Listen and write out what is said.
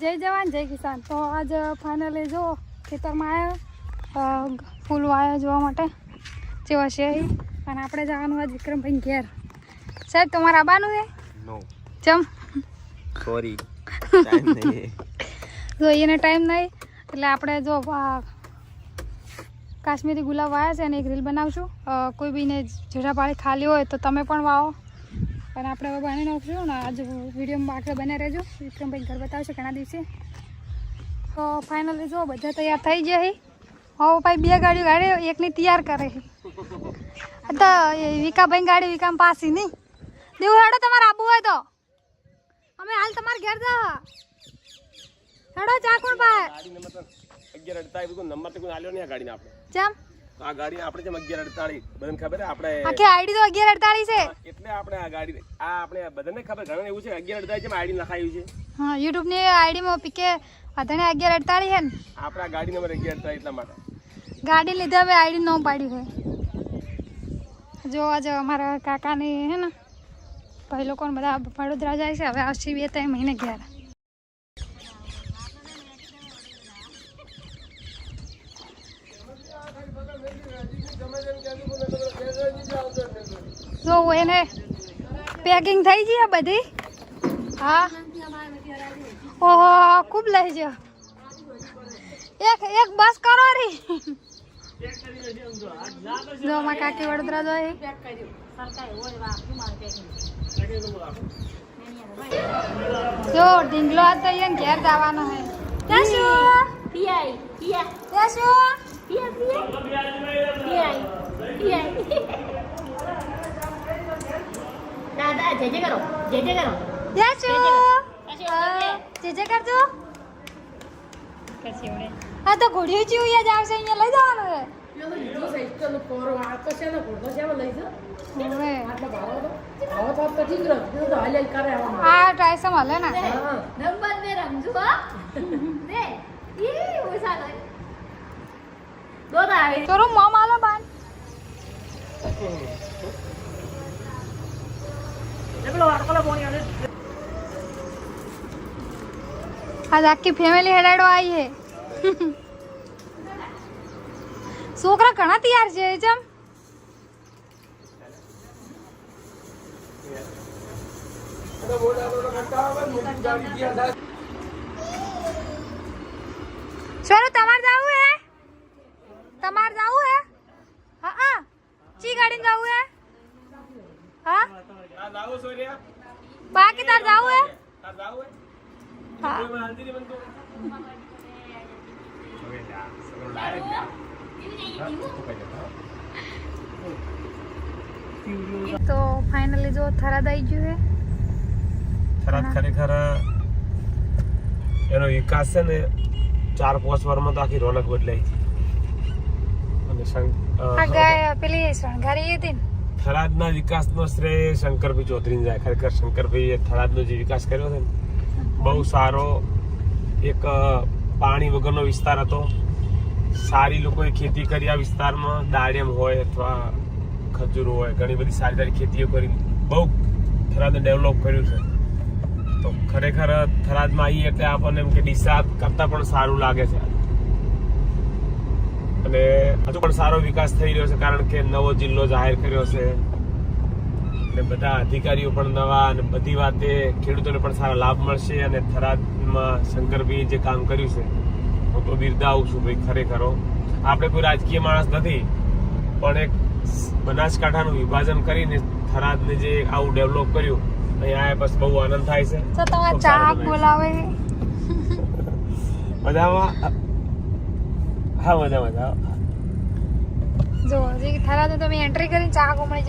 જય જવાન જય કિસાન. તો આજ ફાઇનલી જો ખેતરમાં આવ્યા ફૂલ વાયા જોવા માટે જેવા છે અને આપણે જવાનું આજ વિક્રમભાઈ ઘેર. સાહેબ તમારે આવવાનું છે? નો ચમ સોરી ટાઈમ નહીં. જો એને ટાઈમ નહીં એટલે આપણે જો કાશ્મીરી ગુલાબ વાયા છે અને એક રીલ બનાવશું. કોઈ બીને જરા પાળી ખાલી હોય તો તમે પણ વાવો અને આપણે હવે બની નાખશું ને. આજ વિડીયોમાં આગળ બને રહેજો. વિક્રમભાઈ ઘર બતાવશે ઘણા દિવસે. તો ફાઇનલી જો બધા તૈયાર થઈ ગયા છે. હવે ભાઈ બે ગાડી એકની તૈયાર કરે છે. તો વિકાભાઈ ગાડી વિકામ પાસી નહીં દેવું હેડો તમારે આવવું હોય તો અમે હાલ તમારે ઘેર જા હેડો ચાકુણ પાસે ગાડી નંબર 1148 નંબર તો કોઈ આલ્યો નહીં આ ગાડીને આપણે. ચમ આ ગાડી આપણે જેમ 1148 બધાને ખબર આપણે આખી આઈડી તો 1148 છે એટલે આપણે આ ગાડી આપણે બધાને ખબર ઘણા એવું છે 1148 જેમ આઈડી લખાયું છે. હા YouTube ની આઈડી માં પીકે અધણે 1148 છે ને આપણે આ ગાડી નંબર 1148 એટલા માટે ગાડી લીધા હવે આઈડી નો પાડી હોય. જો આજે અમારા કાકાની હે ને ભાઈ લોકોને બધા વડોદરા જાય છે. હવે આવશે 2-3 મહિને ઘેર. જો એને પેકિંગ થઈ ગઈ બધી. હા ઓહો ખૂબ લઈ જાઓ. એક બસ કરો રી. જો અમારા કાકી વડોદરા જાય. જો ઢીંગલો હતો અહીંયા ઘેર જવાનો હે. ત્યાં શું પીઆઈ ત્યાં શું દાદા જય જય કરો ત્યાં શું જે કરજો. હા તો ઘોડીઓ ચીવું જ આવશે અહીંયા લઈ જવાનું હે. હા ટ્રાય સંભાલે ને નંબર મે રમજો રે ઈ ઓસા લઈ દો આવે તો રૂમ મમ આલો બાન આજ આખી ફેમિલી હેડાડો આવી હે. છોકરા ઘણા તૈયાર છે જમ. સોનું તમારે જાવું હે? તમારે જાવું હે? હા હા ચી ગાડીને જાવું હે? હા આ લાવો સોરિયા બાકી તાર જાવું હે? આ લાવો હા કોઈ હાલતી નહીં બનતો હવે જા સરો ડાયરેક્ટ તો ફાઇનલી જો થરાદ આવી ગયું હે. થરાદ ખરેખર એનો વિકાસ છે ને 4-5 વર્ષમાં તો આખી રોનક બદલાઈ છે. અને આ ગાય પેલી શણગારી હતી ને થરાદના વિકાસનો શ્રેય શંકરભાઈ ચૌધરીને જાય. ખરેખર શંકરભાઈએ થરાદનો જે વિકાસ કર્યો છે ને બહુ સારો. એક પાણી વગરનો વિસ્તાર હતો. સારી લોકોએ ખેતી કરી આ વિસ્તારમાં. દાડમ હોય અથવા ખજૂર હોય ઘણી બધી સારી સારી ખેતીઓ કરી બહુ થરાદને ડેવલપ કર્યું છે. તો ખરેખર થરાદમાં આવી એટલે આપણને એમ કે ડીસા કરતાં પણ સારું લાગે છે. અને હજુ પણ સારો વિકાસ થઈ રહ્યો છે કારણ કે નવો જિલ્લો જાહેર કર્યો છે અને બધા અધિકારીઓ પણ નવા અને બધી વાતે ખેડૂતોને પણ સારો લાભ મળશે. અને થરાદમાં શંકરભાઈએ જે કામ કર્યું છે હું તો બિરદાવું છું ભાઈ. ખરેખર આપણે કોઈ રાજકીય માણસ નથી પણ એક બનાસકાંઠાનું વિભાજન કરીને થરાદને જે આવું ડેવલપ કર્યું અહીંયા બસ બહુ આનંદ થાય છે. તો તમારે ચા બોલાવે મજામાં? હા મજામાં. જો હજી થરાદ તમે એન્ટ્રી કરીને ચા મળી